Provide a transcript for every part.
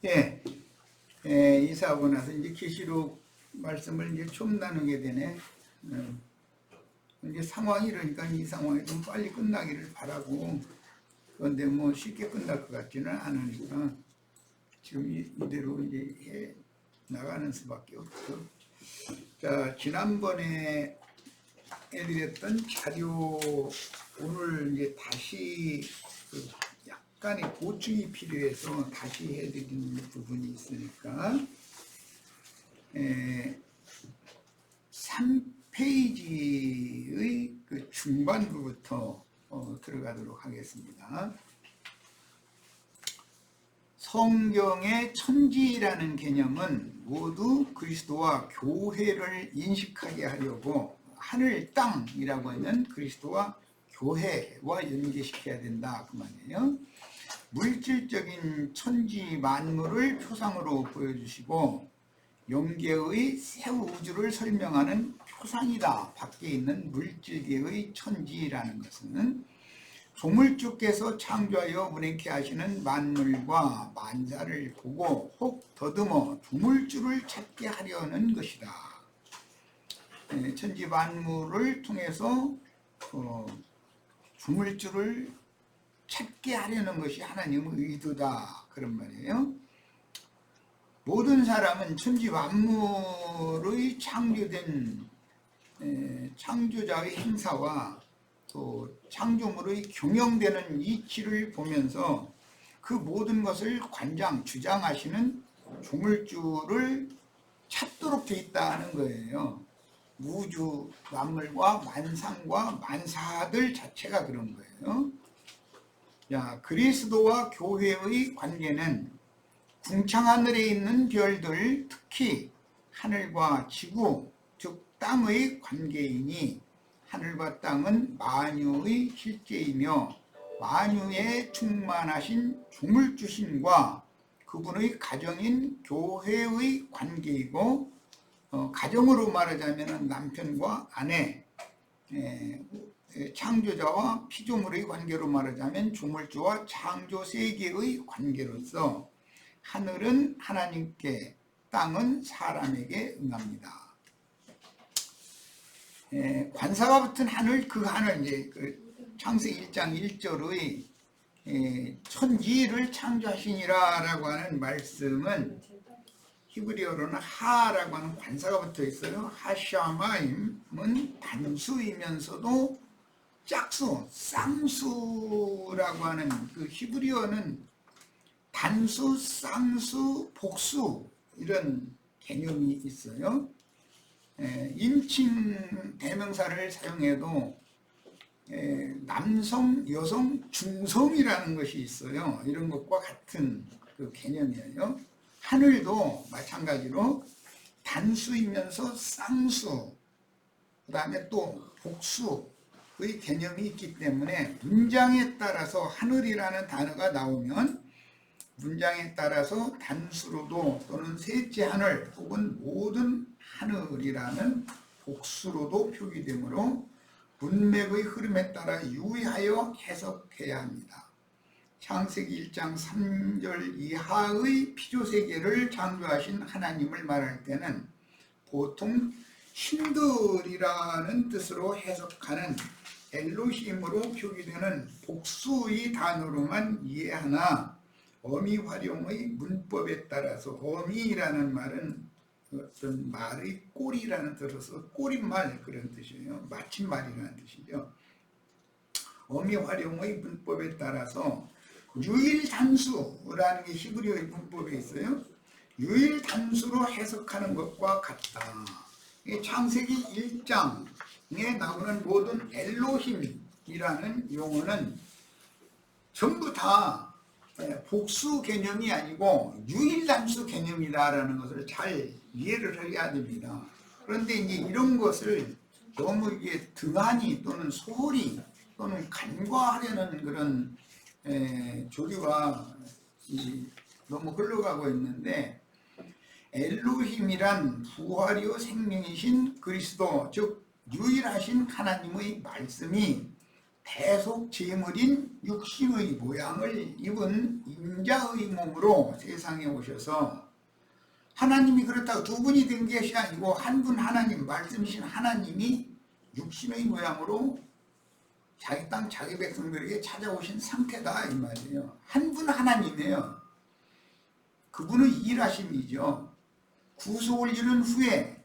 예, 이사하고 나서 이제 계시록 말씀을 이제 좀 나누게 되네. 이제 상황이 이러니까 이 상황이 좀 빨리 끝나기를 바라고, 그런데 뭐 쉽게 끝날 것 같지는 않으니까 지금 이대로 이제 해 나가는 수밖에 없죠. 자, 지난번에 해드렸던 자료 오늘 이제 다시 약간의 보충이 필요해서 다시 해드리는 부분이 있으니까 3페이지의 그 중반부부터 들어가도록 하겠습니다. 성경의 천지라는 개념은 모두 그리스도와 교회를 인식하게 하려고 하늘 땅이라고 하는 그리스도와 교회와 연계시켜야 된다 그 말이에요. 물질적인 천지 만물을 표상으로 보여주시고 영계의 새 우주를 설명하는 표상이다. 밖에 있는 물질계의 천지라는 것은 조물주께서 창조하여 운행케 하시는 만물과 만사를 보고 혹 더듬어 조물주를 찾게 하려는 것이다. 천지 만물을 통해서 조물주를 찾게 하려는 것이 하나님의 의도다 그런 말이에요. 모든 사람은 천지 만물의 창조된 창조자의 행사와 또 창조물의 경영되는 이치를 보면서 그 모든 것을 주장하시는 조물주를 찾도록 돼 있다는 거예요. 우주 만물과 만상과 만사들 자체가 그런 거예요. 자, 그리스도와 교회의 관계는 궁창하늘에 있는 별들, 특히 하늘과 지구, 즉 땅의 관계이니 하늘과 땅은 만유의 실제이며 만유에 충만하신 조물주신과 그분의 가정인 교회의 관계이고, 가정으로 말하자면 남편과 아내, 창조자와 피조물의 관계로 말하자면 조물주와 창조 세계의 관계로서 하늘은 하나님께, 땅은 사람에게 응합니다. 관사가 붙은 하늘, 그 하늘, 이제 그 창세기 1장 1절의 천지를 창조하시니라 라고 하는 말씀은 히브리어로는 하라고 하는 관사가 붙어 있어요. 하샤마임은 단수이면서도 짝수, 쌍수라고 하는 그 히브리어는 단수, 쌍수, 복수 이런 개념이 있어요. 인칭 대명사를 사용해도 남성, 여성, 중성이라는 것이 있어요. 이런 것과 같은 그 개념이에요. 하늘도 마찬가지로 단수이면서 쌍수, 그 다음에 또 복수의 개념이 있기 때문에 문장에 따라서 하늘이라는 단어가 나오면 문장에 따라서 단수로도 또는 셋째 하늘 혹은 모든 하늘이라는 복수로도 표기되므로 문맥의 흐름에 따라 유의하여 해석해야 합니다. 창세기 1장 3절 이하의 피조세계를 창조하신 하나님을 말할 때는 보통 신들이라는 뜻으로 해석하는 엘로힘으로 표기되는 복수의 단어로만 이해하나 어미 활용의 문법에 따라서 어미라는 말은 어떤 말의 꼬리라는 뜻으로서 꼬리말 그런 뜻이에요. 마침말이라는 뜻이죠. 어미 활용의 문법에 따라서 유일단수라는 게 히브리어의 문법에 있어요. 유일단수로 해석하는 것과 같다. 창세기 1장에 나오는 모든 엘로힘이라는 용어는 전부 다 복수 개념이 아니고 유일단수 개념이다라는 것을 잘 이해를 해야 됩니다. 그런데 이제 이런 것을 너무 이게 등한히 또는 소홀히 또는 간과하려는 그런 조류가 너무 흘러가고 있는데, 엘로힘이란 부활이요 생명이신 그리스도, 즉 유일하신 하나님의 말씀이 대속 제물인 육신의 모양을 입은 인자의 몸으로 세상에 오셔서, 하나님이 그렇다고 두 분이 된 것이 아니고 한 분 하나님, 말씀이신 하나님이 육신의 모양으로 자기 땅 자기 백성들에게 찾아오신 상태다 이 말이에요. 한 분 하나님이에요. 그분의 일하심이죠. 구속을 이룬 후에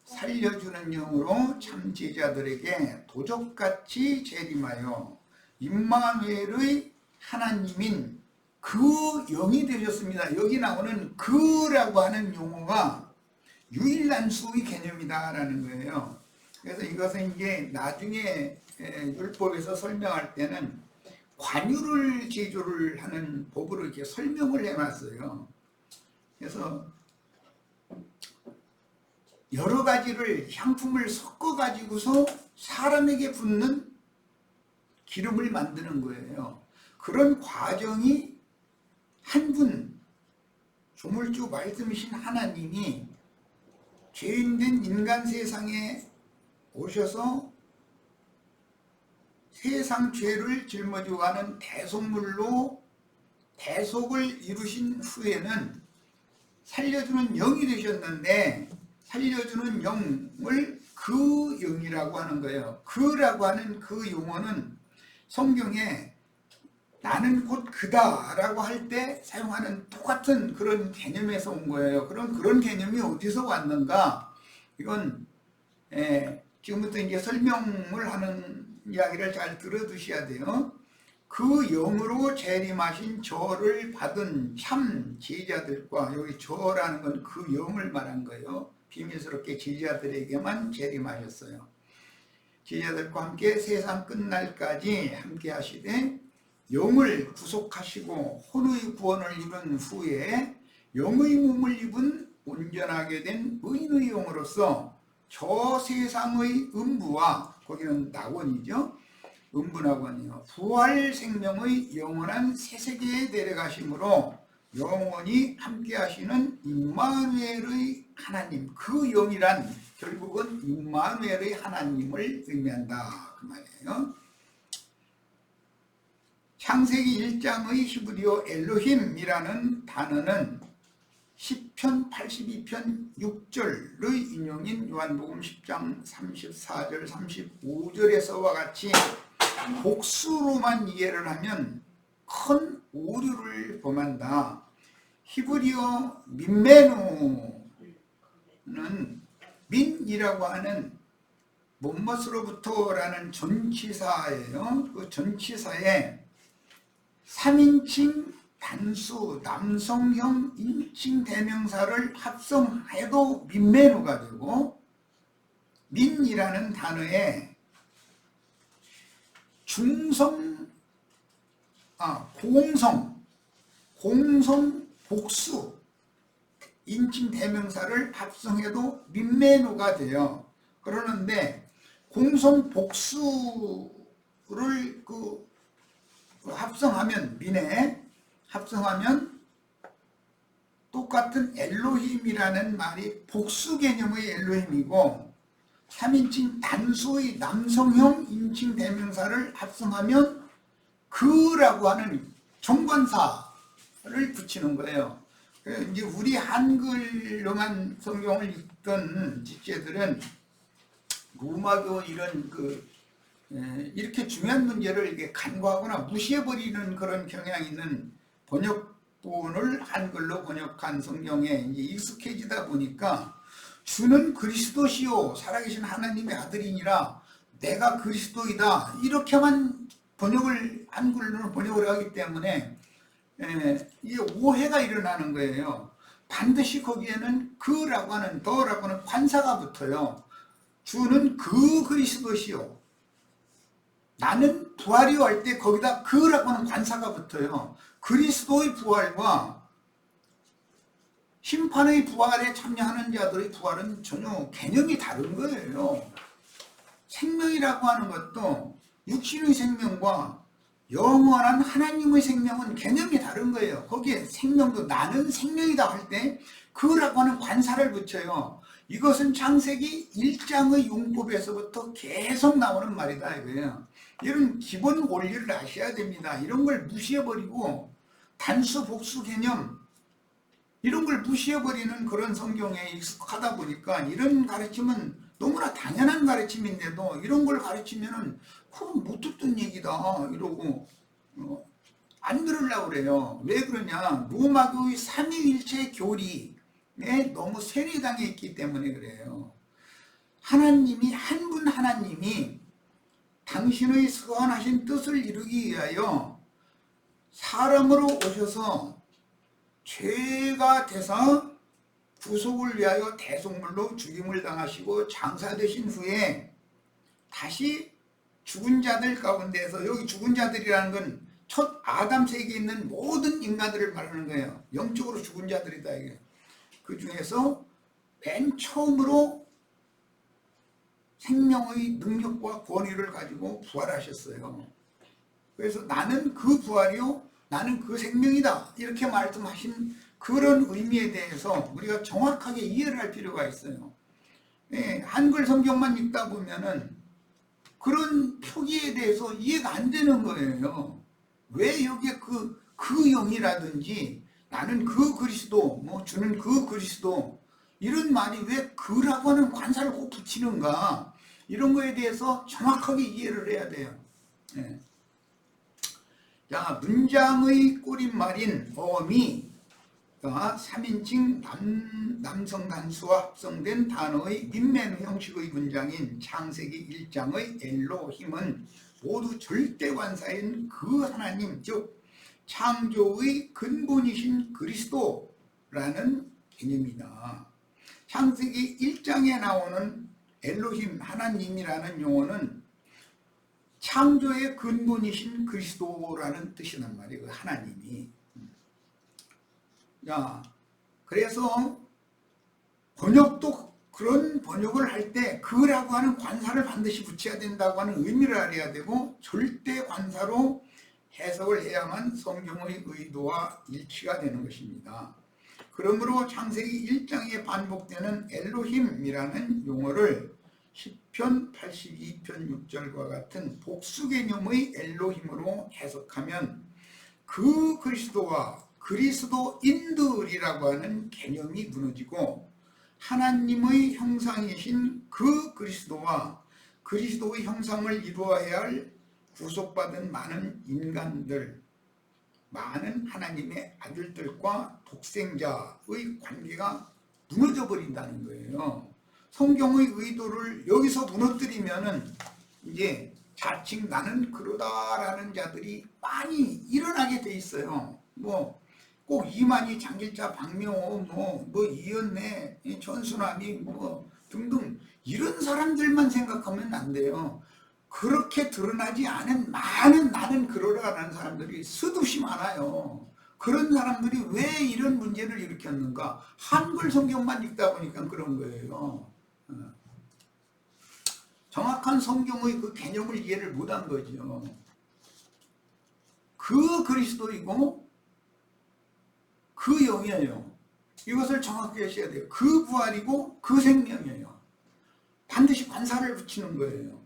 살려주는 영으로 참 제자들에게 도적같이 재림하여 임마누엘의 하나님인 그 영이 되셨습니다. 여기 나오는 그라고 하는 용어가 유일난수의 개념이다라는 거예요. 그래서 이것은 이제 나중에 율법에서 설명할 때는 관유를 제조를 하는 법으로 이렇게 설명을 해놨어요. 그래서 여러 가지를 향품을 섞어 가지고서 사람에게 붓는 기름을 만드는 거예요. 그런 과정이 한 분 조물주 말씀이신 하나님이 죄인된 인간 세상에 오셔서 세상 죄를 짊어지고 가는 대속물로 대속을 이루신 후에는 살려주는 영이 되셨는데, 살려주는 영을 그 영이라고 하는 거예요. 그라고 하는 그 용어는 성경에 나는 곧 그다 라고 할 때 사용하는 똑같은 그런 개념에서 온 거예요. 그럼 그런 개념이 어디서 왔는가? 이건 지금부터 이제 설명을 하는 이야기를 잘 들어두셔야 돼요. 그 영으로 재림하신 저를 받은 참 제자들과, 여기 저라는 건 그 영을 말한 거예요. 비밀스럽게 제자들에게만 재림하셨어요. 제자들과 함께 세상 끝날까지 함께 하시되 영을 구속하시고 혼의 구원을 이룬 후에 영의 몸을 입은 온전하게 된 의인의 영으로서 저 세상의 음부와, 거기는 낙원이죠. 음부낙원이요, 부활 생명의 영원한 새 세계에 내려가심으로 영원히 함께 하시는 임마누엘의 하나님, 그 영이란 결국은 임마누엘의 하나님을 의미한다 그 말이에요. 창세기 1장의 히브리어 엘로힘이라는 단어는 시편 82편 6절의 인용인 요한복음 10장 34절 35절에서와 같이 복수로만 이해를 하면 큰 오류를 범한다. 히브리어 민메누는 민이라고 하는 뭐뭇으로부터라는 전치사예요. 그 전치사에 3인칭 단수 남성형 인칭 대명사를 합성해도 민메누가 되고, 민이라는 단어에 공성 복수 인칭 대명사를 합성해도 민메누가 돼요. 그러는데 공성 복수를 합성하면, 민에 합성하면 똑같은 엘로힘이라는 말이 복수 개념의 엘로힘이고, 3인칭 단수의 남성형 인칭 대명사를 합성하면 그라고 하는 정관사를 붙이는 거예요. 이제 우리 한글로만 성경을 읽던 집제들은 로마교 이런 이렇게 중요한 문제를 이렇게 간과하거나 무시해버리는 그런 경향이 있는 번역본을 한글로 번역한 성경에 이제 익숙해지다 보니까 주는 그리스도시요 살아계신 하나님의 아들이니라 내가 그리스도이다 이렇게만 한글로 번역을 하기 때문에 이게 오해가 일어나는 거예요. 반드시 거기에는 그라고 하는 더라고 하는 관사가 붙어요. 주는 그 그리스도시요, 나는 부활이요 할 때 거기다 그라고 하는 관사가 붙어요. 그리스도의 부활과 심판의 부활에 참여하는 자들의 부활은 전혀 개념이 다른 거예요. 생명이라고 하는 것도 육신의 생명과 영원한 하나님의 생명은 개념이 다른 거예요. 거기에 생명도 나는 생명이다 할 때 그라고 하는 관사를 붙여요. 이것은 창세기 1장의 용법에서부터 계속 나오는 말이다 이거예요. 이런 기본 원리를 아셔야 됩니다. 이런 걸 무시해버리고 단수 복수 개념 이런 걸 무시해버리는 그런 성경에 익숙하다 보니까 이런 가르침은 너무나 당연한 가르침인데도 이런 걸 가르치면은 그건 못 듣던 얘기다 이러고 안 들으려고 그래요. 왜 그러냐? 로마교의 삼위일체 교리에 너무 세뇌당해 있기 때문에 그래요. 하나님이 한 분 하나님이 당신의 선하신 뜻을 이루기 위하여 사람으로 오셔서 죄가 돼서 구속을 위하여 대속물로 죽임을 당하시고 장사되신 후에 다시 죽은 자들 가운데에서, 여기 죽은 자들이라는 건 첫 아담 세계에 있는 모든 인간들을 말하는 거예요. 영적으로 죽은 자들이다 이게. 그 중에서 맨 처음으로 생명의 능력과 권위를 가지고 부활하셨어요. 그래서 나는 그 부활이요, 나는 그 생명이다 이렇게 말씀하신 그런 의미에 대해서 우리가 정확하게 이해를 할 필요가 있어요. 한글 성경만 읽다 보면은 그런 표기에 대해서 이해가 안 되는 거예요. 왜 여기에 그 영이라든지 나는 그 그리스도, 뭐 주는 그 그리스도 이런 말이 왜 그라고 하는 관사를 꼭 붙이는가, 이런 거에 대해서 정확하게 이해를 해야 돼요. 자, 문장의 꾸림말인 어미, 3인칭 남성 단수와 합성된 단어의 민맨 형식의 문장인 창세기 1장의 엘로힘은 모두 절대관사인 그 하나님, 즉 창조의 근본이신 그리스도라는 개념이다. 창세기 1장에 나오는 엘로힘, 하나님이라는 용어는 창조의 근본이신 그리스도라는 뜻이란 말이에요. 하나님이. 자, 그래서 번역도 그런 번역을 할 때 그라고 하는 관사를 반드시 붙여야 된다고 하는 의미를 알아야 되고, 절대 관사로 해석을 해야만 성경의 의도와 일치가 되는 것입니다. 그러므로 창세기 1장에 반복되는 엘로힘이라는 용어를 시편 82편 6절과 같은 복수 개념의 엘로힘으로 해석하면 그 그리스도와 그리스도인들이라고 하는 개념이 무너지고, 하나님의 형상이신 그 그리스도와 그리스도의 형상을 이루어야 할 구속받은 많은 인간들, 많은 하나님의 아들들과 독생자의 관계가 무너져 버린다는 거예요. 성경의 의도를 여기서 무너뜨리면은 이제 자칭 나는 그러다라는 자들이 많이 일어나게 돼 있어요. 뭐 꼭 이만희, 장길자, 박명호, 뭐 이연래, 전수남이 뭐 등등 이런 사람들만 생각하면 안 돼요. 그렇게 드러나지 않은 많은 나는 그러라라는 사람들이 수없이 많아요. 그런 사람들이 왜 이런 문제를 일으켰는가? 한글 성경만 읽다 보니까 그런 거예요. 정확한 성경의 그 개념을 이해를 못한 거죠. 그 그리스도이고 그 영이에요. 이것을 정확히 하셔야 돼요. 그 부활이고 그 생명이에요. 반드시 관사를 붙이는 거예요.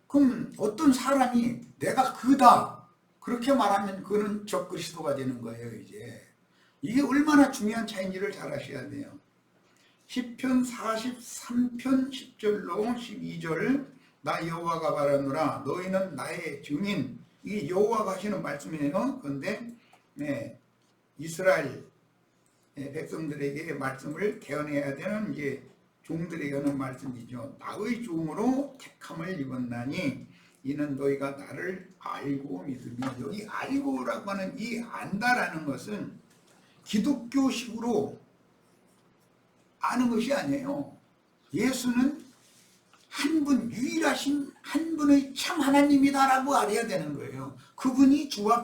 그럼 어떤 사람이 내가 그다 그렇게 말하면 그는 적그리스도가 되는 거예요. 이게 얼마나 중요한 차이인지를 잘 아셔야 돼요. 시편 43편 10절로 12절, 나 여호와가 말하노라 너희는 나의 증인. 이게 여호와가 하시는 말씀이에요. 그런데 이스라엘 백성들에게 말씀을 개헌해야 되는 이제 종들에게 하는 말씀이죠. 나의 종으로 택함을 입었나니 이는 너희가 나를 알고 믿으며, 여기 알고라고 하는 이 안다라는 것은 기독교식으로 아는 것이 아니에요. 예수는 한 분, 유일하신 한 분의 참 하나님이다라고 알아야 되는 거예요. 그분이 주와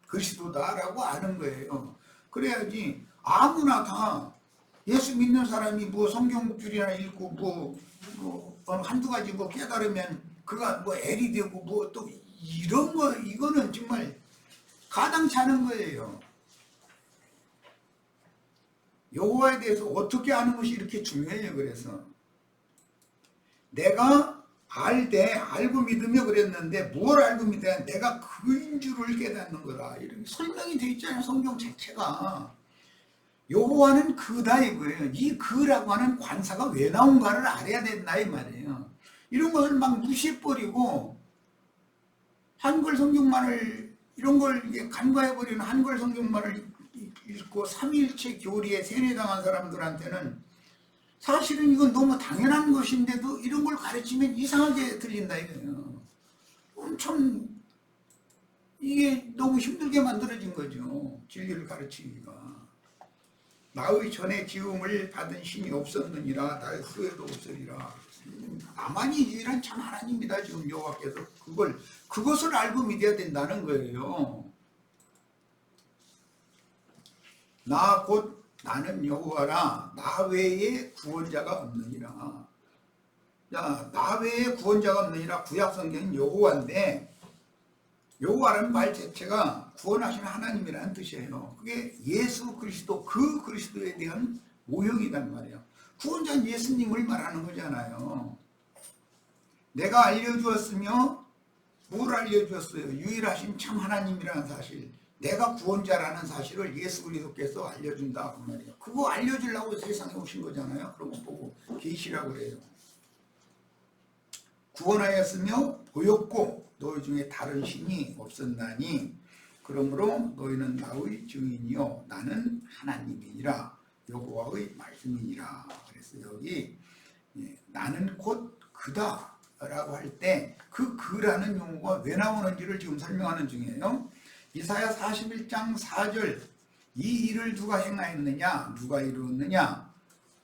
그리스도다라고 아는 거예요. 그래야지 아무나 다 예수 믿는 사람이 뭐 성경줄이나 읽고 뭐 한두 가지 뭐 깨달으면 그가 뭐 엘이 되고 뭐 또 이런 거, 이거는 정말 가당치 않은 거예요. 여호와에 대해서 어떻게 아는 것이 이렇게 중요해요. 그래서 내가 알되 알고 믿으며 그랬는데 뭘 알고 믿어야 내가 그인 줄을 깨닫는 거다. 이런 설명이 되어 있잖아요. 성경 자체가. 여호와는 그다 이거예요. 이 그라고 하는 관사가 왜 나온가를 알아야 된다 이 말이에요. 이런 것을 막 무시해버리고 한글 성경만을 이런 걸 간과해버리는 한글 성경만을 읽고 삼위일체 교리에 세뇌당한 사람들한테는 사실은 이건 너무 당연한 것인데도 이런 걸 가르치면 이상하게 들린다 이거예요. 엄청 이게 너무 힘들게 만들어진 거죠. 진리를 가르치기가. 나의 전에 지음을 받은 신이 없었느니라 나의 후에도 없으리라. 나만이 유일한 참 하나님이다 지금 여호와께서 그것을 알고 믿어야 된다는 거예요. 나 곧 나는 여호와라 나 외에 구원자가 없느니라. 자, 나 외에 구원자가 없느니라. 구약 성경은 여호와인데 여호와라는 말 자체가 구원하시는 하나님이라는 뜻이에요. 그게 예수 그리스도 그 그리스도에 대한 모형이란 말이에요. 구원자는 예수님을 말하는 거잖아요. 내가 알려주었으며 뭘 알려주었어요? 유일하신 참 하나님이라는 사실, 내가 구원자라는 사실을 예수 그리스도께서 알려준다 그 말이에요. 그거 알려주려고 세상에 오신 거잖아요. 그런 거 보고 계시라고 그래요. 구원하였으며 보였고 너희 중에 다른 신이 없었나니 그러므로 너희는 나의 증인이요 나는 하나님이니라 여호와의 말씀이니라. 그래서 여기 나는 곧 그다 라고 할 때 그 그라는 용어가 왜 나오는지를 지금 설명하는 중이에요. 이사야 41장 4절 이 일을 누가 행하였느냐 누가 이루었느냐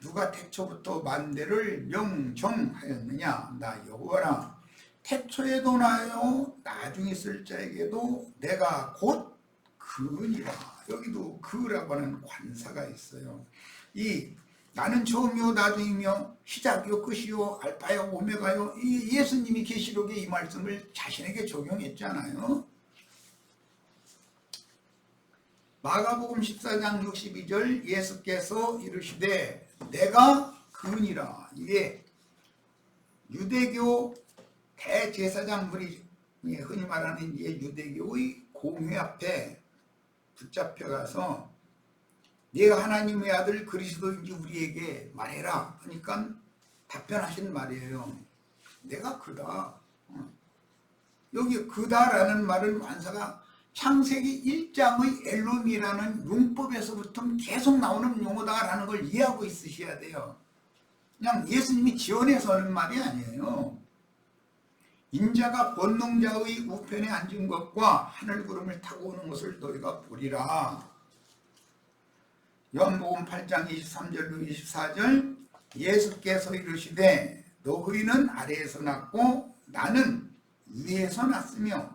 누가 태초부터 만대를 명정하였느냐 나 여호와라. 태초에도 나요 나중에 있을 자에게도 내가 곧 그니라. 여기도 그라고 하는 관사가 있어요. 이 나는 처음이요 나중이며 시작이요 끝이요 알파요 오메가요. 이 예수님이 계시록에 이 말씀을 자신에게 적용했잖아요. 마가복음 14장 62절 예수께서 이르시되 내가 그니라. 이게 유대교 대제사장들이 흔히 말하는 유대교의 공회 앞에 붙잡혀가서 네가 하나님의 아들 그리스도인지 우리에게 말해라 하니까 답변하신 말이에요. 내가 그다. 여기 그다라는 말은 관사가 창세기 1장의 엘롬이라는 용법에서부터 계속 나오는 용어다라는 걸 이해하고 있으셔야 돼요. 그냥 예수님이 지어내서 하는 말이 아니에요. 인자가 권능자의 우편에 앉은 것과 하늘구름을 타고 오는 것을 너희가 보리라. 요한복음 8장 23절로 24절 예수께서 이르시되 너희는 아래에서 났고 나는 위에서 났으며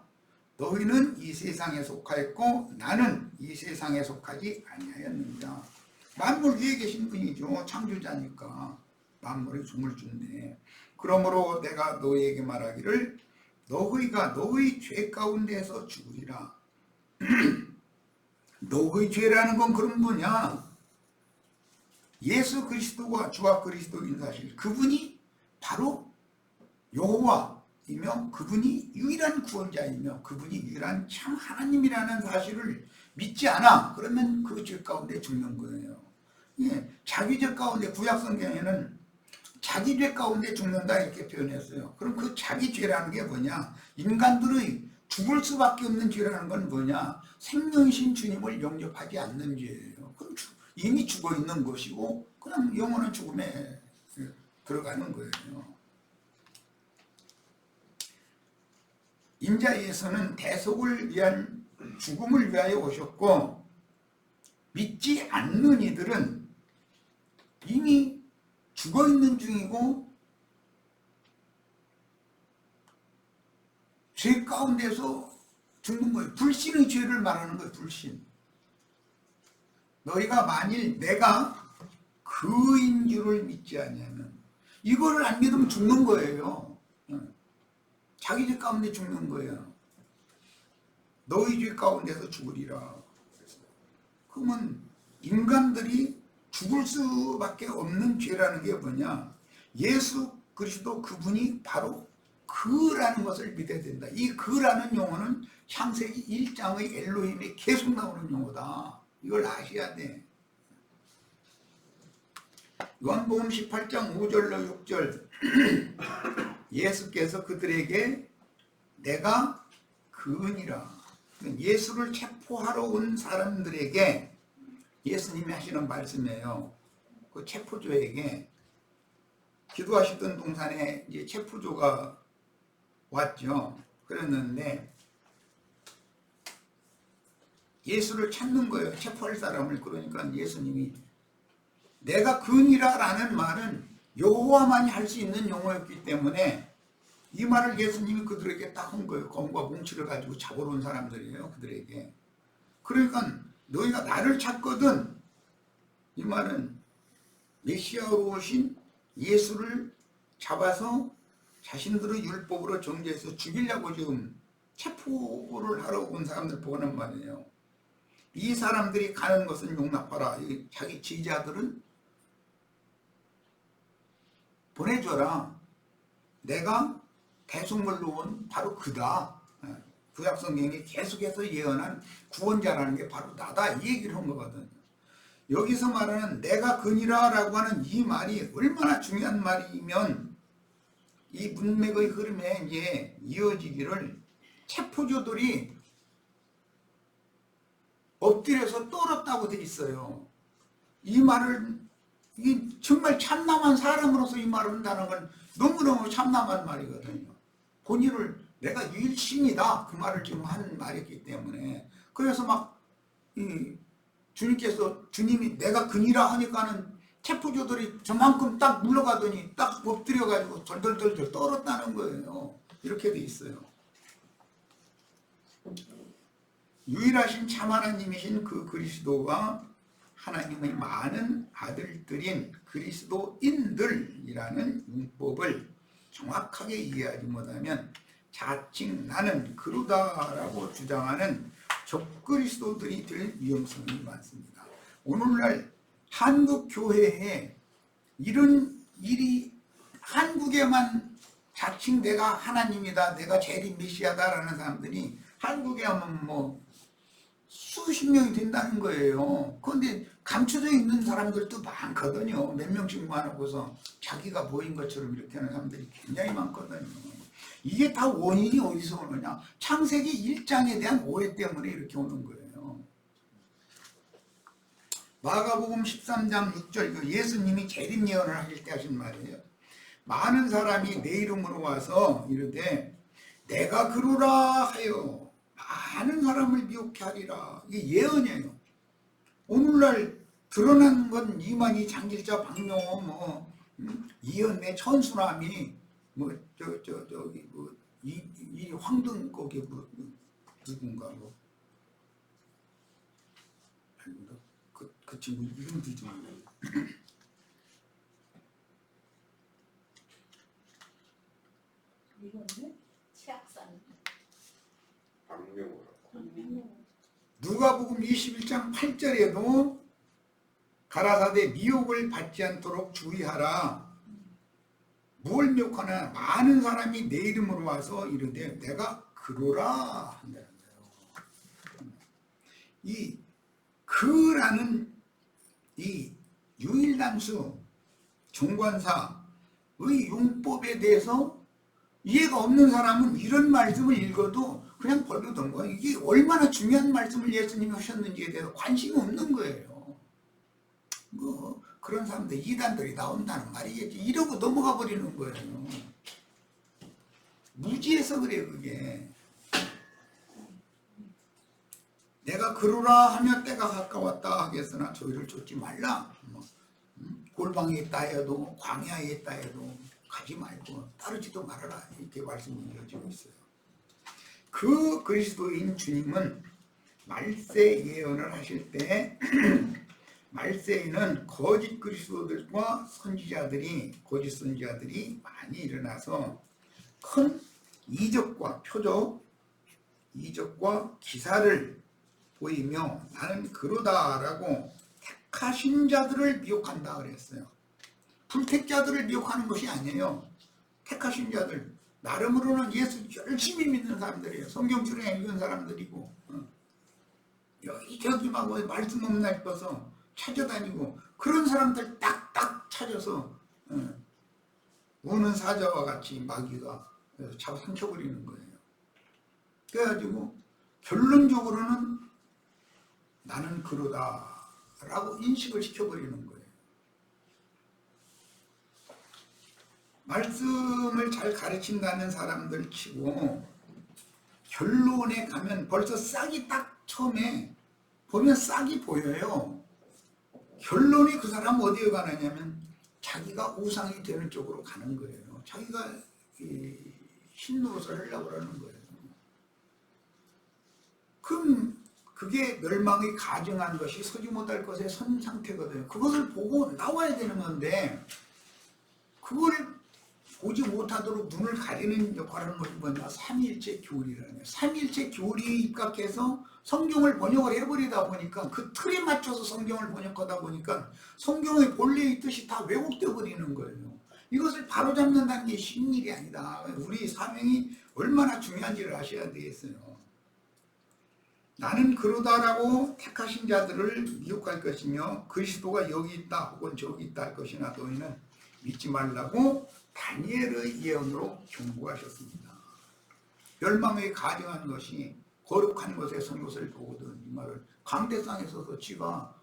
너희는 이 세상에 속하였고 나는 이 세상에 속하지 아니하였느니라. 만물 위에 계신 분이죠. 창조자니까 만물의 조물주인데 그러므로 내가 너희에게 말하기를 너희가 너희 죄 가운데서 죽으리라. 너희 죄라는 건 그런 뭐냐? 예수 그리스도가 주와 그리스도인 사실 그분이 바로 여호와이며 그분이 유일한 구원자이며 그분이 유일한 참 하나님이라는 사실을 믿지 않아. 그러면 그 죄 가운데 죽는 거예요. 자기 죄 가운데 구약 성경에는 자기 죄 가운데 죽는다 이렇게 표현했어요. 그럼 그 자기 죄라는 게 뭐냐? 인간들의 죽을 수밖에 없는 죄라는 건 뭐냐? 생명이신 주님을 영접하지 않는 죄예요. 그럼 이미 죽어 있는 것이고 그냥 영원한 죽음에 들어가는 거예요. 인자 예수는 대속을 위한 죽음을 위하여 오셨고 믿지 않는 이들은 이미 죽어 있는 중이고 죄 가운데서 죽는 거예요. 불신의 죄를 말하는 거예요. 불신. 너희가 만일 내가 그인 줄을 믿지 않으면 이거를 안 믿으면 죽는 거예요. 자기 죄 가운데 죽는 거예요. 너희 죄 가운데서 죽으리라. 그러면 인간들이 죽을 수밖에 없는 죄라는 게 뭐냐? 예수 그리스도 그분이 바로 그라는 것을 믿어야 된다. 이 그라는 용어는 창세기 1장의 엘로힘에 계속 나오는 용어다. 이걸 아셔야 돼. 요한복음 18장 5절로 6절 예수께서 그들에게 내가 그은이라. 예수를 체포하러 온 사람들에게 예수님이 하시는 말씀이에요. 그 체포조에게 기도하시던 동산에 이제 체포조가 왔죠. 그랬는데 예수를 찾는 거예요. 체포할 사람을. 그러니까 예수님이 내가 그은이라 라는 말은 여호와만이 할 수 있는 용어였기 때문에 이 말을 예수님이 그들에게 딱 한 거예요. 검과 뭉치를 가지고 잡으러 온 사람들이에요. 그들에게. 그러니까 너희가 나를 찾거든. 이 말은 메시아로 오신 예수를 잡아서 자신들의 율법으로 정죄해서 죽이려고 지금 체포를 하러 온 사람들 보는 말이에요. 이 사람들이 가는 것은 용납하라. 자기 지지자들은 보내줘라. 내가 대속물로 온 바로 그다. 구약성경이 계속해서 예언한 구원자라는 게 바로 나다. 이 얘기를 한 거거든요. 여기서 말하는 내가 그니라 라고 하는 이 말이 얼마나 중요한 말이면 이 문맥의 흐름에 이제 이어지기를 체포조들이 엎드려서 떨었다고 돼 있어요. 이 말을 정말 참남한 사람으로서 이 말을 한다는 건 너무너무 참남한 말이거든요. 본인을 내가 유일신이다 그 말을 지금 한 말이기 때문에 그래서 막 주님이 내가 그니라 하니까는 체포조들이 저만큼 딱 물러가더니 딱 엎드려가지고 덜덜덜덜 떨었다는 거예요. 이렇게 돼 있어요. 유일하신 참 하나님이신 그 그리스도와 하나님의 많은 아들들인 그리스도인들이라는 문법을 정확하게 이해하지 못하면 자칭 나는 그루다라고 주장하는 적그리스도들이 될 위험성이 많습니다. 오늘날 한국 교회에 이런 일이 한국에만 자칭 내가 하나님이다, 내가 재림 메시아다라는 사람들이 한국에 하면 뭐 수십 명이 된다는 거예요. 그런데 감춰져 있는 사람들도 많거든요. 몇 명씩만 하고서 자기가 뭐인 것처럼 이렇게 하는 사람들이 굉장히 많거든요. 이게 다 원인이 어디서 오느냐? 창세기 1장에 대한 오해 때문에 이렇게 오는 거예요. 마가복음 13장 6절 예수님이 재림 예언을 하실 때 하신 말이에요. 많은 사람이 내 이름으로 와서 이르되 내가 그루라 하여 많은 사람을 미혹해 하리라. 이게 예언이에요. 오늘날 드러난 건 이만희, 장길자, 박명호, 이연매, 천수남이 이 황등 거기 누군가 그 친구 이름도 좀 이건데 치악산 누가복음 21장 8절에도 가라사대 미혹을 받지 않도록 주의하라. 뭘 미혹하나 많은 사람이 내 이름으로 와서 이르되 내가 그로라 한다는 거예요. 이 그라는 이 유일단수 정관사의 용법에 대해서 이해가 없는 사람은 이런 말씀을 읽어도 그냥 벌거든 거예요. 이게 얼마나 중요한 말씀을 예수님이 하셨는지에 대해서 관심이 없는 거예요. 뭐 그런 사람들 이단들이 나온다는 말이겠지. 이러고 넘어가 버리는 거예요. 무지해서 그래 그게. 내가 그러라 하며 때가 가까웠다 하겠으나 저희를 쫓지 말라. 골방에 있다 해도 광야에 있다 해도 가지 말고 따르지도 말아라. 이렇게 말씀이 이어지고 있어요. 그 그리스도인 주님은 말세 예언을 하실 때 말세에는 거짓 그리스도들과 거짓 선지자들이 많이 일어나서 큰 이적과 표적, 이적과 기사를 보이며 나는 그러다라고 택하신 자들을 미혹한다 그랬어요. 불택자들을 미혹하는 것이 아니에요. 택하신 자들, 나름으로는 예수 열심히 믿는 사람들이에요. 성경 출애 읽은 사람들이고 여기저기 막 말씀 없나 싶어서 찾아다니고 그런 사람들 딱딱 찾아서 우는 사자와 같이 마귀가 잡아삼켜버리는 거예요. 그래가지고 결론적으로는 나는 그러다 라고 인식을 시켜버리는 거예요. 말씀을 잘 가르친다는 사람들 치고 결론에 가면 벌써 싹이 딱 처음에 보면 싹이 보여요. 결론이 그 사람 어디에 가느냐면 자기가 우상이 되는 쪽으로 가는 거예요. 자기가 신노릇을 하려고 하는 거예요. 그럼 그게 멸망이 가증한 것이 서지 못할 것의 선 상태거든요. 그것을 보고 나와야 되는 건데 그걸 보지 못하도록 눈을 가리는 역할을 하는 것이 뭐냐, 삼위일체 교리라는 거예요. 삼위일체 교리에 입각해서 성경을 번역을 해버리다 보니까 그 틀에 맞춰서 성경을 번역하다 보니까 성경의 본래의 뜻이 다 왜곡되어 버리는 거예요. 이것을 바로잡는다는 게 쉬운 일이 아니다. 우리 사명이 얼마나 중요한지를 아셔야 되겠어요. 나는 그러다라고 택하신 자들을 미혹할 것이며 그리스도가 여기 있다 혹은 저기 있다 할 것이나 너희는 믿지 말라고 다니엘의 예언으로 경고하셨습니다. 멸망에 가증한 것이 거룩한 것에 선 것을 보거든. 이 말을 강대상에 서서 지가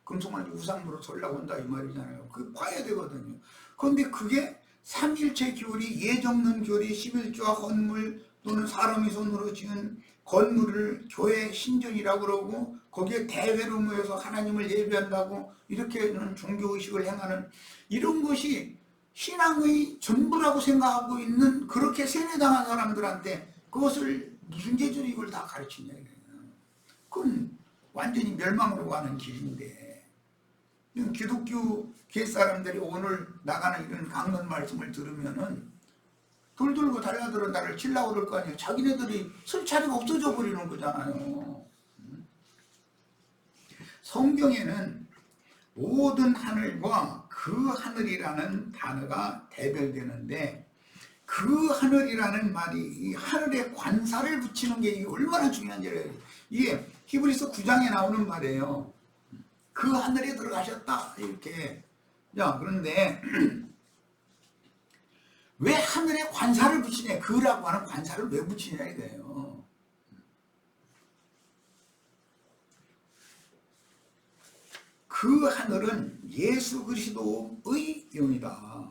금송아지 우상으로 설라고 한다 이 말이잖아요. 그 봐야 되거든요. 그런데 그게 삼일체 교리, 예정론 교리, 11조와 헌물 또는 사람이 손으로 지은 건물을 교회 신전이라고 그러고 거기에 대회로 모여서 하나님을 예배한다고 이렇게는 종교의식을 행하는 이런 것이 신앙의 전부라고 생각하고 있는 그렇게 세뇌당한 사람들한테 그것을 무슨 재질로 이걸 다 가르치냐 이거예요. 그럼 완전히 멸망으로 가는 길인데 기독교 교회 사람들이 오늘 나가는 이런 강론 말씀을 들으면은 돌 들고 달려들어 나를 치려고 그럴 거 아니에요. 자기네들이 쓸 차례가 없어져 버리는 거잖아요. 성경에는 모든 하늘과 그 하늘이라는 단어가 대별되는데 그 하늘이라는 말이 이 하늘에 관사를 붙이는 게 얼마나 중요한지 알아요. 이게 히브리서 9장에 나오는 말이에요. 그 하늘에 들어가셨다 이렇게. 자, 그런데 왜 하늘에 관사를 붙이냐, 그라고 하는 관사를 왜 붙이냐 이거예요. 그 하늘은 예수 그리스도의 영이다.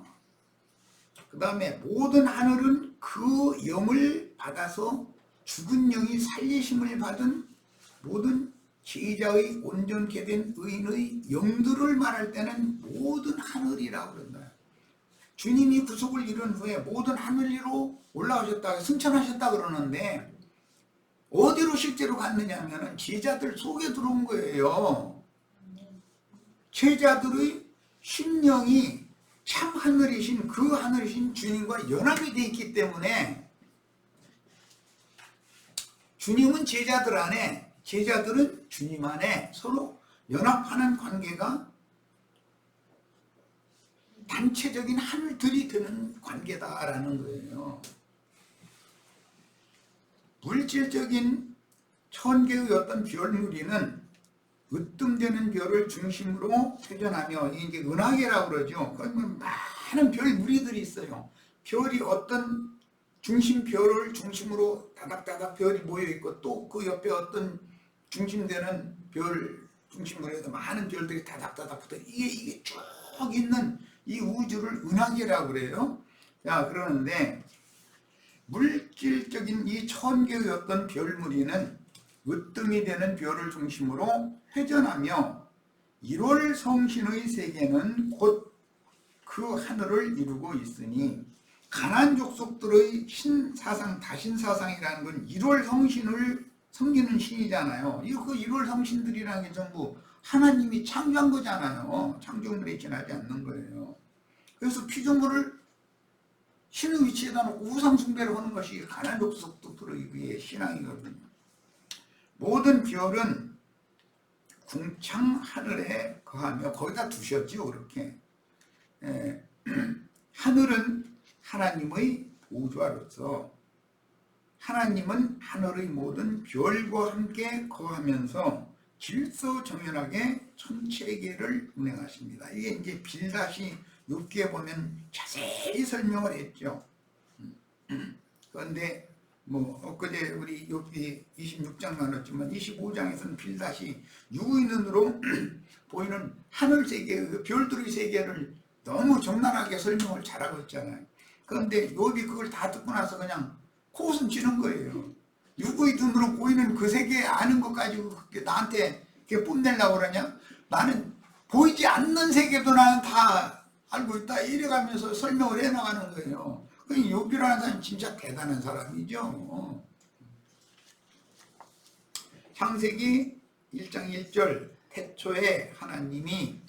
그 다음에 모든 하늘은 그 영을 받아서 죽은 영이 살리심을 받은 모든 제자의 온전케 된 의인의 영들을 말할 때는 모든 하늘이라고 그런다. 주님이 구속을 이룬 후에 모든 하늘 위로 올라오셨다, 승천하셨다 그러는데 어디로 실제로 갔느냐 하면 제자들 속에 들어온 거예요. 제자들의 심령이 참 하늘이신 그 하늘이신 주님과 연합이 되어 있기 때문에 주님은 제자들 안에, 제자들은 주님 안에 서로 연합하는 관계가 단체적인 하늘들이 되는 관계다라는 거예요. 물질적인 천개의 어떤 별무리는 으뜸되는 별을 중심으로 회전하며, 이게 은하계라고 그러죠. 거기 많은 별 무리들이 있어요. 별이 어떤 중심 별을 중심으로 다닥다닥 별이 모여 있고 또 그 옆에 어떤 중심되는 별 중심으로 해서 많은 별들이 다닥다닥 붙어 이게 쭉 있는 이 우주를 은하계라고 그래요. 자, 그러는데 물질적인 이 천개의 어떤 별무리는 으뜸이 되는 별을 중심으로 회전하며 1월 성신의 세계는 곧 그 하늘을 이루고 있으니, 가나안 족속들의 신사상, 다신사상이라는 건 1월 성신을 섬기는 신이잖아요. 그 1월 성신들이라는 게 전부 하나님이 창조한 거잖아요. 창조물에 지나지 않는 거예요. 그래서 피조물을 신의 위치에다 놓고 우상숭배를 하는 것이 가나안 족속들의 신앙이거든요. 모든 별은 궁창 하늘에 거하며, 거기다 두셨죠 그렇게. 하늘은 하나님의 보좌로서 하나님은 하늘의 모든 별과 함께 거하면서 질서정연하게 천체계를 운행하십니다. 이게 이제 빌닷이 욥기에 보면 자세히 설명을 했죠. 그런데 뭐 엊그제 우리 욥기 26장 나눴지만 25장에서는 빌닷이 육의 눈으로 보이는 하늘 세계, 별들의 세계를 너무 적나라하게 설명을 잘하고 있잖아요. 그런데 욥이 그걸 다 듣고 나서 그냥 코웃음 치는 거예요. 육의 눈으로 보이는 그 세계 아는 것 가지고 나한테 이렇게 뽐내려고 그러냐? 나는 보이지 않는 세계도 나는 다 알고 있다. 이래가면서 설명을 해나가는 거예요. 욥이라는 사람이 진짜 대단한 사람이죠. 창세기 1장 1절 태초에 하나님이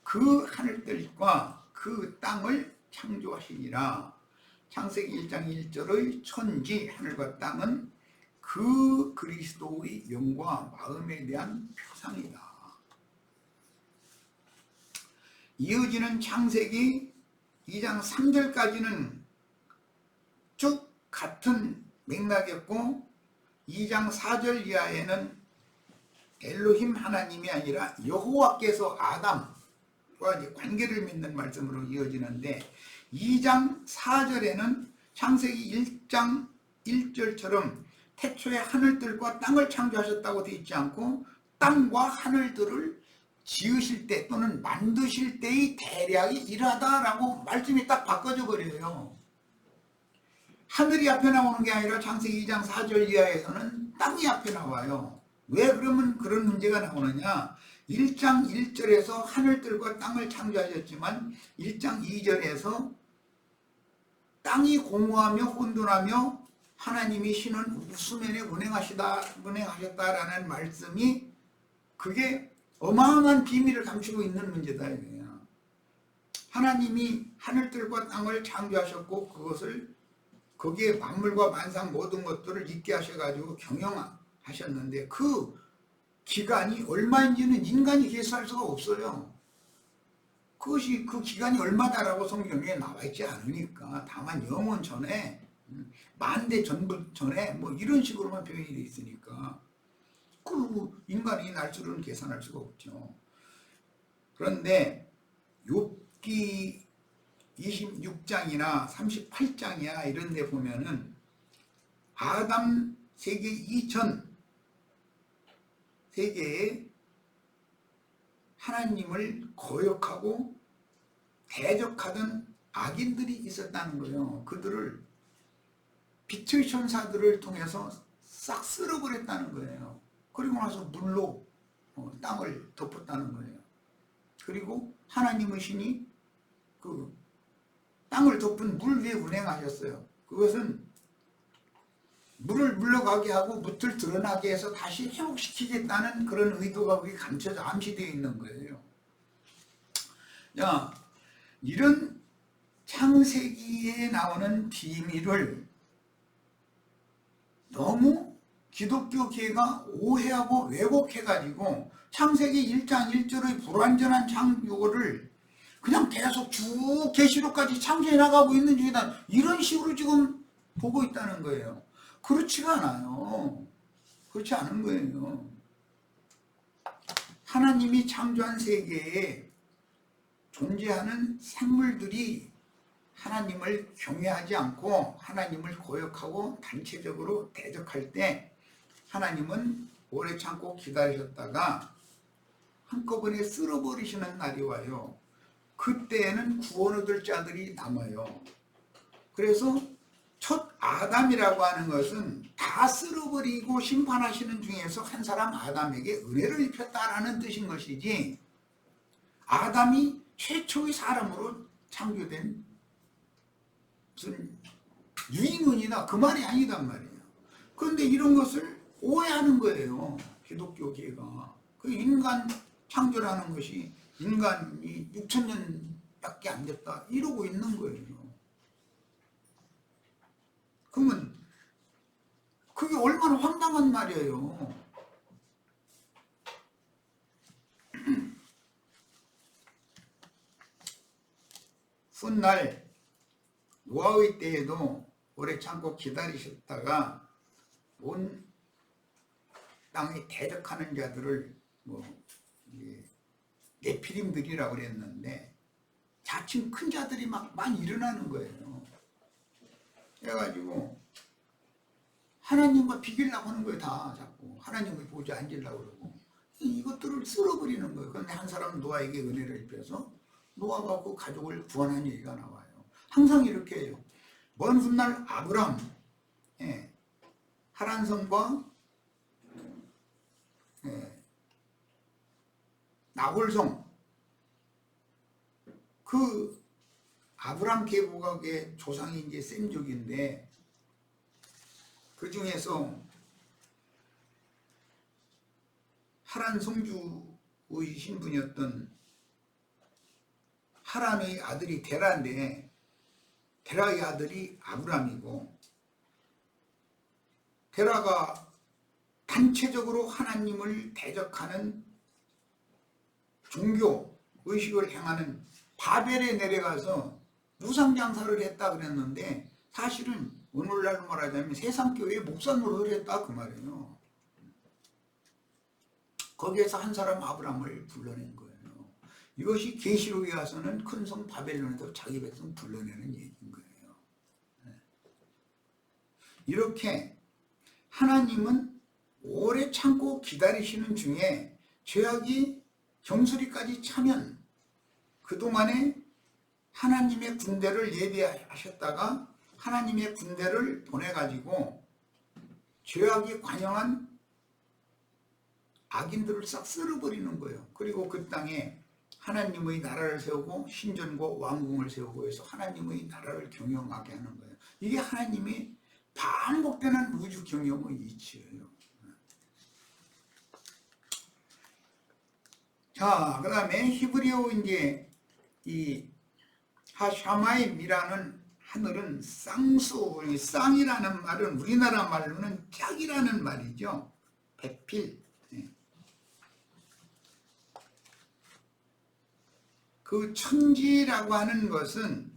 그 하늘들과 그 땅을 창조하시니라. 창세기 1장 1절의 천지 하늘과 땅은 그 그리스도의 영과 마음에 대한 표상이다. 이어지는 창세기 2장 3절까지는 쭉 같은 맥락이었고 2장 4절 이하에는 엘로힘 하나님이 아니라 여호와께서 아담과 이제 관계를 맺는 말씀으로 이어지는데 2장 4절에는 창세기 1장 1절처럼 태초에 하늘들과 땅을 창조하셨다고 되어 있지 않고 땅과 하늘들을 지으실 때 또는 만드실 때의 대략이 이러하다라고 말씀이 딱 바꿔져 버려요. 하늘이 앞에 나오는 게 아니라 창세기 2장 4절 이하에서는 땅이 앞에 나와요. 왜 그러면 그런 문제가 나오느냐? 1장 1절에서 하늘들과 땅을 창조하셨지만 1장 2절에서 땅이 공허하며 혼돈하며 하나님이 신은 우수면에 운행하셨다라는 말씀이 그게 어마어마한 비밀을 감추고 있는 문제다 이거예요. 하나님이 하늘들과 땅을 창조하셨고 그것을 거기에 만물과 만상 모든 것들을 있게 하셔가지고 경영하셨는데 그 기간이 얼마인지는 인간이 계산할 수가 없어요. 그것이 그 기간이 얼마다라고 성경에 나와 있지 않으니까 다만 영원 전에 만대 전에 뭐 이런 식으로만 표현이 되어 있으니까 그 인간이 날수로는 계산할 수가 없죠. 그런데 욥기 26장이나 38장이야 이런 데 보면은 아담 세계 이전 세계에 하나님을 거역하고 대적하던 악인들이 있었다는 거예요. 그들을 빛의 천사들을 통해서 싹 쓸어버렸다는 거예요. 그리고 나서 물로 땅을 덮었다는 거예요. 그리고 하나님의 신이 그 땅을 덮은 물 위에 운행하셨어요. 그것은 물을 물러가게 하고 뭇을 드러나게 해서 다시 회복시키겠다는 그런 의도가 거기 감춰져 암시되어 있는 거예요. 야, 이런 창세기에 나오는 비밀을 너무 기독교계가 오해하고 왜곡해가지고 창세기 1장 1절의 불완전한 창조를 그냥 계속 쭉 계시록까지 창조해 나가고 있는 중이다. 이런 식으로 지금 보고 있다는 거예요. 그렇지가 않아요. 그렇지 않은 거예요. 하나님이 창조한 세계에 존재하는 생물들이 하나님을 경외하지 않고 하나님을 거역하고 단체적으로 대적할 때 하나님은 오래 참고 기다리셨다가 한꺼번에 쓸어버리시는 날이 와요. 그때에는 구원 얻을 자들이 남아요. 그래서 첫 아담이라고 하는 것은 다 쓸어버리고 심판하시는 중에서 한 사람 아담에게 은혜를 입혔다라는 뜻인 것이지 아담이 최초의 사람으로 창조된 무슨 유인원이다 그 말이 아니단 말이에요. 그런데 이런 것을 오해하는 거예요. 기독교계가. 그 인간 창조라는 것이 인간이 6,000년밖에 안 됐다 이러고 있는 거예요. 그러면 그게 얼마나 황당한 말이에요. 훗날 노아의 때에도 오래 참고 기다리셨다가 온 땅에 대적하는 자들을 네피림들이라고 그랬는데 자칭 큰 자들이 막 많이 일어나는 거예요. 그래가지고 하나님과 비기려고 하는 거예요. 다 자꾸 하나님의 보좌에 앉으려고 그러고 이것들을 쓸어버리는 거예요. 그런데 한 사람은 노아에게 은혜를 입혀서 노아가 그 가족을 구원한 얘기가 나와요. 항상 이렇게 해요. 먼 훗날 아브람, 하란성과 나홀성, 그 아브람 계보각의 조상이 이제 셈족인데 그 중에서 하란 성주의 신분이었던 하란의 아들이 데라인데 데라의 아들이 아브람이고 데라가 단체적으로 하나님을 대적하는 종교 의식을 행하는 바벨에 내려가서 무상장사를 했다 그랬는데 사실은 오늘날로 말하자면 세상교회의 목사 노릇을 했다 그 말이에요. 거기에서 한 사람 아브람을 불러낸 거예요. 이것이 계시록에 가서는 큰 성 바벨론에서 자기 백성 불러내는 얘기인 거예요. 이렇게 하나님은 오래 참고 기다리시는 중에 죄악이 정수리까지 차면 그동안에 하나님의 군대를 예비하셨다가 하나님의 군대를 보내가지고 죄악이 관영한 악인들을 싹 쓸어버리는 거예요. 그리고 그 땅에 하나님의 나라를 세우고 신전과 왕궁을 세우고 해서 하나님의 나라를 경영하게 하는 거예요. 이게 하나님의 반복되는 우주 경영의 이치예요. 자, 그 다음에 히브리어 이제 이 하샤마임이라는 하늘은 쌍수, 쌍이라는 말은 우리나라 말로는 짝이라는 말이죠. 백필. 그 천지라고 하는 것은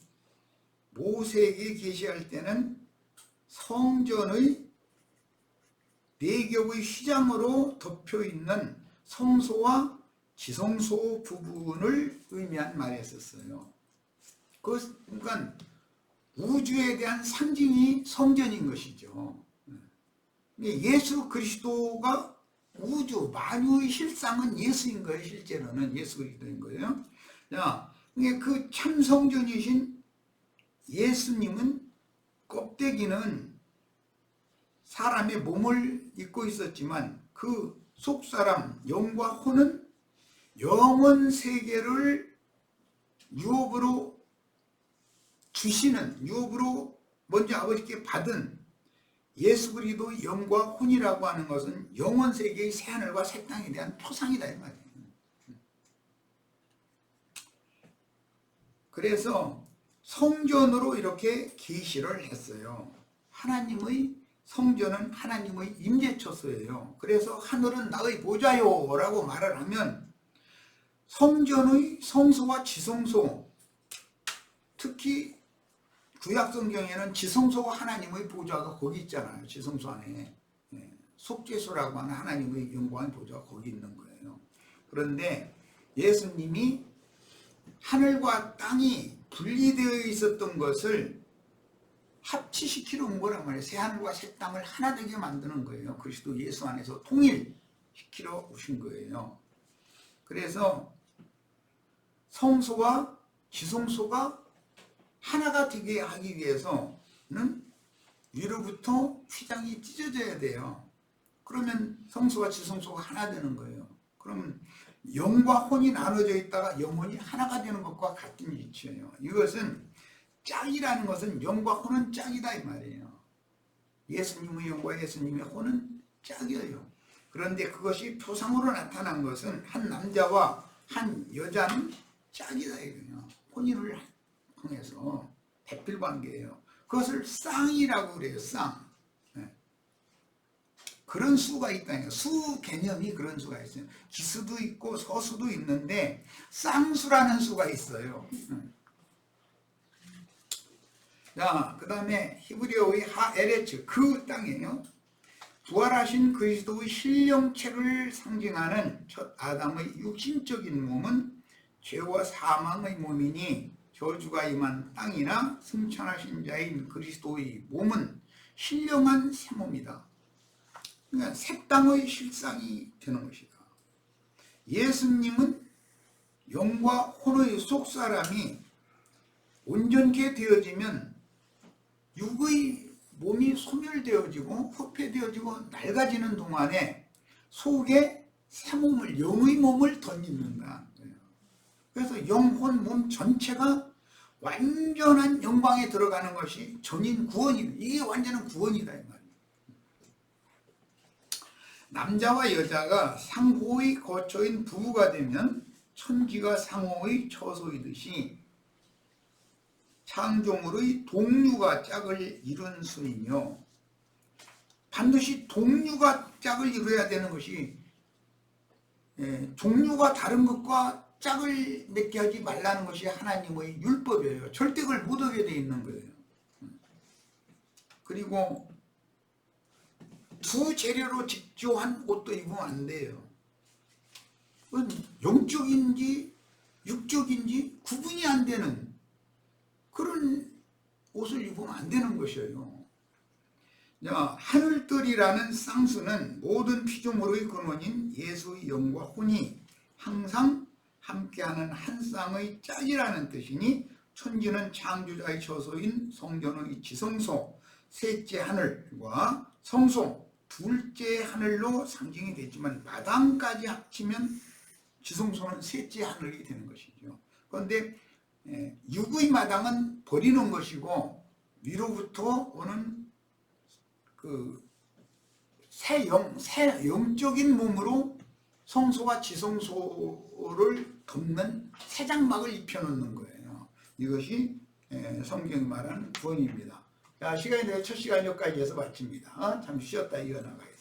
모세에게 계시할 때는 성전의 네 겹의 휘장으로 덮여 있는 성소와 지성소 부분을 의미한 말이었어요. 그러니까 우주에 대한 상징이 성전인 것이죠. 예수 그리스도가 우주 만유의 실상은 예수인 거예요. 실제로는 예수 그리스도인 거예요. 자, 그 참성전이신 예수님은 껍데기는 사람의 몸을 입고 있었지만 그 속사람 영과 혼은 영원 세계를 유업으로 주시는, 유업으로 먼저 아버지께 받은 예수 그리스도 영과 혼이라고 하는 것은 영원 세계의 새하늘과 새 땅에 대한 표상이다 이 말이에요. 그래서 성전으로 이렇게 계시를 했어요. 하나님의 성전은 하나님의 임재처소예요. 그래서 하늘은 나의 보좌요 라고 말을 하면 성전의 성소와 지성소, 특히 구약성경에는 지성소와 하나님의 보좌가 거기 있잖아요. 지성소 안에 속죄소라고 하는 하나님의 영광의 보좌가 거기 있는 거예요. 그런데 예수님이 하늘과 땅이 분리되어 있었던 것을 합치시키러 온 거란 말이에요. 새 하늘과 새 땅을 하나 되게 만드는 거예요. 그리스도 예수 안에서 통일시키러 오신 거예요. 그래서 성소와 지성소가 하나가 되게 하기 위해서는 위로부터 휘장이 찢어져야 돼요. 그러면 성소와 지성소가 하나 되는 거예요. 그러면 영과 혼이 나눠져 있다가 영혼이 하나가 되는 것과 같은 이치예요. 이것은 짝이라는 것은 영과 혼은 짝이다 이 말이에요. 예수님의 영과 예수님의 혼은 짝이에요. 그런데 그것이 표상으로 나타난 것은 한 남자와 한 여자는 짝이다 이거예요. 혼인을 통해서 대필 관계예요. 그것을 쌍이라고 그래요. 쌍. 그런 수가 있다니까. 수 개념이 그런 수가 있어요. 기수도 있고 서수도 있는데 쌍수라는 수가 있어요. 자, 그 다음에 히브리어의 하에레츠, 그 땅이에요. 부활하신 그리스도의 신령체를 상징하는 첫 아담의 육신적인 몸은 죄와 사망의 몸이니 저주가 임한 땅이나 승천하신 자인 그리스도의 몸은 신령한 새 몸이다. 그러니까 새 땅의 실상이 되는 것이다. 예수님은 영과 혼의 속사람이 온전케 되어지면 육의 몸이 소멸되어지고 후패되어지고 낡아지는 동안에 속에 새 몸을, 영의 몸을 덧입는다. 그래서 영혼 몸 전체가 완전한 영광에 들어가는 것이 전인 구원이다. 이게 완전한 구원이다 이 말이에요. 남자와 여자가 상호의 거처인 부부가 되면 천지가 상호의 처소이듯이 창조물의 동류가 짝을 이룬 수이며, 반드시 동류가 짝을 이루어야 되는 것이, 종류가 다른 것과 짝을 맺게 하지 말라는 것이 하나님의 율법이에요. 절대 그걸 못하게 돼 있는 거예요. 그리고 두 재료로 직조한 옷도 입으면 안 돼요. 그건 영적인지 육적인지 구분이 안 되는 그런 옷을 입으면 안 되는 것이에요. 하늘들이라는 쌍수는 모든 피조물의 근원인 예수의 영과 혼이 항상 함께하는 한 쌍의 짝이라는 뜻이니, 천지는 창조자의 처소인 성전의 지성소, 셋째 하늘과 성소, 둘째 하늘로 상징이 되지만 마당까지 합치면 지성소는 셋째 하늘이 되는 것이죠. 그런데 육의 마당은 버리는 것이고, 위로부터 오는 그 새 영적인 몸으로 성소와 지성소를 덮는 새 장막을 입혀놓는 거예요. 이것이 성경이 말하는 구원입니다. 자, 시간이 내가 첫 시간 여기까지 해서 마칩니다. 잠시 쉬었다 이어나가겠습니다.